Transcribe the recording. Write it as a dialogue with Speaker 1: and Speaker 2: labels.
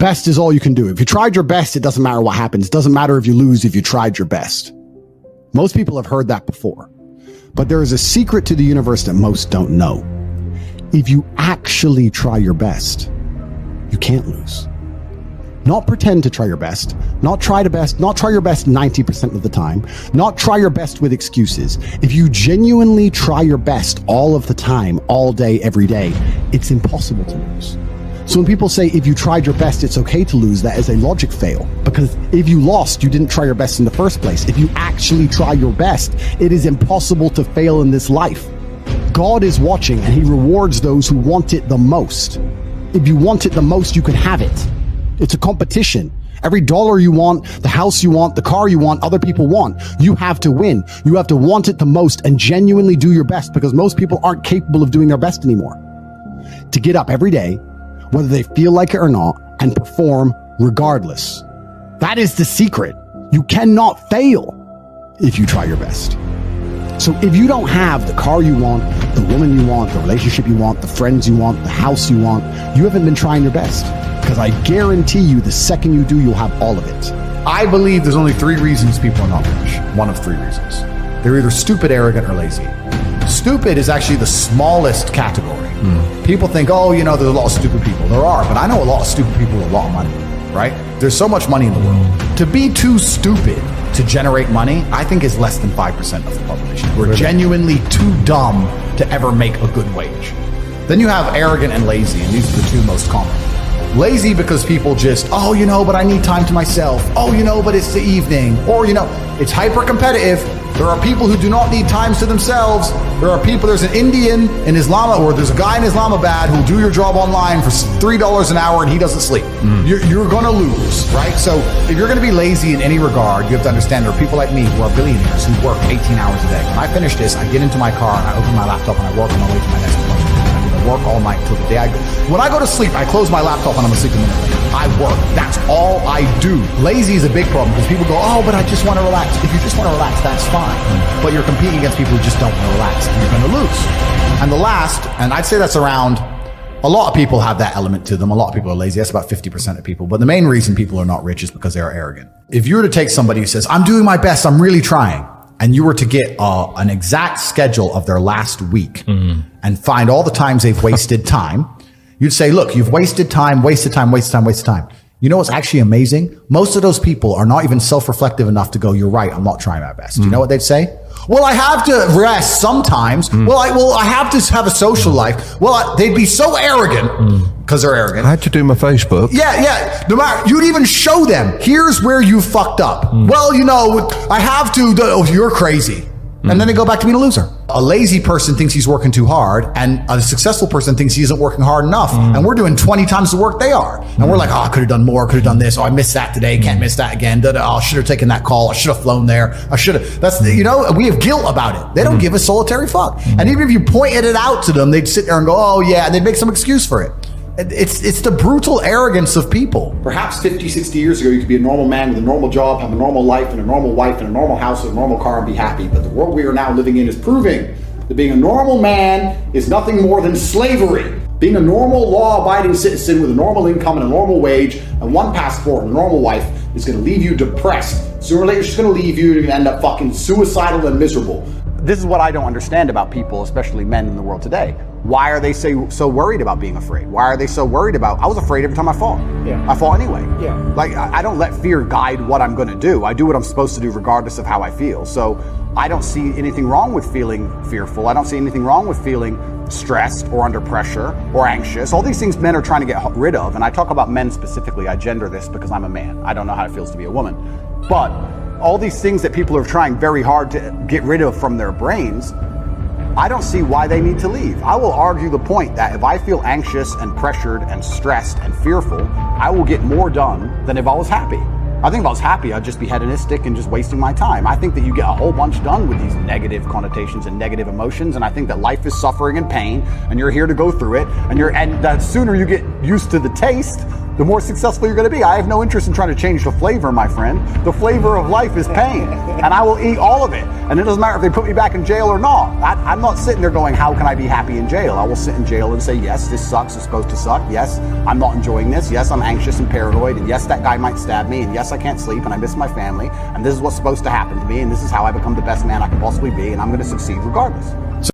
Speaker 1: Best is all you can do. If you tried your best, it doesn't matter what happens. It doesn't matter if you lose if you tried your best. Most people have heard that before. But there is a secret to the universe that most don't know. If you actually try your best, you can't lose. Not pretend to try your best, not try your best 90% of the time, not try your best with excuses. If you genuinely try your best all of the time, all day, every day, it's impossible to lose. So when people say, if you tried your best, it's okay to lose, that is a logic fail. Because if you lost, you didn't try your best in the first place. If you actually try your best, it is impossible to fail in this life. God is watching and he rewards those who want it the most. If you want it the most, you can have it. It's a competition. Every dollar you want, the house you want, the car you want, other people want. You have to win. You have to want it the most and genuinely do your best, because most people aren't capable of doing their best anymore. To get up every day, whether they feel like it or not, and perform regardless. That is the secret. You cannot fail if you try your best. So if you don't have the car you want, the woman you want, the relationship you want, the friends you want, the house you want, you haven't been trying your best. Because I guarantee you, the second you do, you'll have all of it.
Speaker 2: I believe there's only 3 reasons people are not rich. One of 3 reasons. They're either stupid, arrogant, or lazy. Stupid is actually the smallest category. People think, oh, you know, there's a lot of stupid people. There are, but I know a lot of stupid people with a lot of money, right? There's so much money in the world. To be too stupid to generate money, I think is less than 5% of the population. We're genuinely too dumb to ever make a good wage. Then you have arrogant and lazy, and these are the 2 most common. Lazy because people just, oh, you know, but I need time to myself. Oh, you know, but it's the evening. Or, you know, it's hyper competitive. There are people who do not need times to themselves. There's an Indian in Islam, or there's a guy in Islamabad who'll do your job online for $3 an hour and he doesn't sleep. You're going to lose, right? So if you're going to be lazy in any regard, you have to understand there are people like me who are billionaires who work 18 hours a day. When I finish this, I get into my car and I open my laptop and I work on my way to my next appointment. Work all night till the day I go. When I go to sleep, I close my laptop and I'm asleep a minute later. I work. That's all I do. Lazy is a big problem because people go, oh, but I just want to relax. If you just want to relax, that's fine. But you're competing against people who just don't want to relax, and you're going to lose. And the last, and I'd say that's around, a lot of people have that element to them. A lot of people are lazy. That's about 50% of people. But the main reason people are not rich is because they are arrogant. If you were to take somebody who says, I'm doing my best, I'm really trying, and you were to get an exact schedule of their last week and find all the times they've wasted time, you'd say, look, you've wasted time. You know what's actually amazing? Most of those people are not even self-reflective enough to go, you're right, I'm not trying my best. You know what they'd say? Well, I have to rest sometimes. Well, I have to have a social life. Well, they'd be so arrogant because they're arrogant.
Speaker 3: I had to do my Facebook.
Speaker 2: Yeah. No matter, you'd even show them, here's where you fucked up. Well, you know, I have to, oh, you're crazy. And then they go back to being a loser. A lazy person thinks he's working too hard, and a successful person thinks he isn't working hard enough. And we're doing 20 times the work they are. And we're like, oh, I could have done more, could have done this. Oh, I missed that today, can't miss that again. Oh, I should have taken that call. I should have flown there. I should have. That's, you know, we have guilt about it. They don't give a solitary fuck. And even if you pointed it out to them, they'd sit there and go, oh yeah, and they'd make some excuse for it. It's the brutal arrogance of people.
Speaker 4: Perhaps 50, 60 years ago, you could be a normal man with a normal job, have a normal life and a normal wife and a normal house and a normal car and be happy. But the world we are now living in is proving that being a normal man is nothing more than slavery. Being a normal, law-abiding citizen with a normal income and a normal wage and one passport and a normal wife is going to leave you depressed. Sooner or later, she's going to leave you and you're going to end up fucking suicidal and miserable.
Speaker 5: This is what I don't understand about people, especially men in the world today. Why are they so worried about being afraid? Why are they so worried about, I was afraid every time I fall.
Speaker 6: Yeah.
Speaker 5: I fall anyway.
Speaker 6: Yeah.
Speaker 5: Like, I don't let fear guide what I'm going to do. I do what I'm supposed to do regardless of how I feel. So I don't see anything wrong with feeling fearful. I don't see anything wrong with feeling stressed or under pressure or anxious. All these things men are trying to get rid of. And I talk about men specifically. I gender this because I'm a man. I don't know how it feels to be a woman. But all these things that people are trying very hard to get rid of from their brains, I don't see why they need to leave. I will argue the point that if I feel anxious and pressured and stressed and fearful, I will get more done than if I was happy. I think if I was happy, I'd just be hedonistic and just wasting my time. I think that you get a whole bunch done with these negative connotations and negative emotions, and I think that life is suffering and pain, and you're here to go through it, and that sooner you get used to the taste, the more successful you're going to be. I have no interest in trying to change the flavor, my friend. The flavor of life is pain, and I will eat all of it. And it doesn't matter if they put me back in jail or not. I'm not sitting there going, how can I be happy in jail? I will sit in jail and say, yes, this sucks. It's supposed to suck. Yes, I'm not enjoying this. Yes, I'm anxious and paranoid. And yes, that guy might stab me. And yes, I can't sleep and I miss my family. And this is what's supposed to happen to me. And this is how I become the best man I can possibly be. And I'm going to succeed regardless.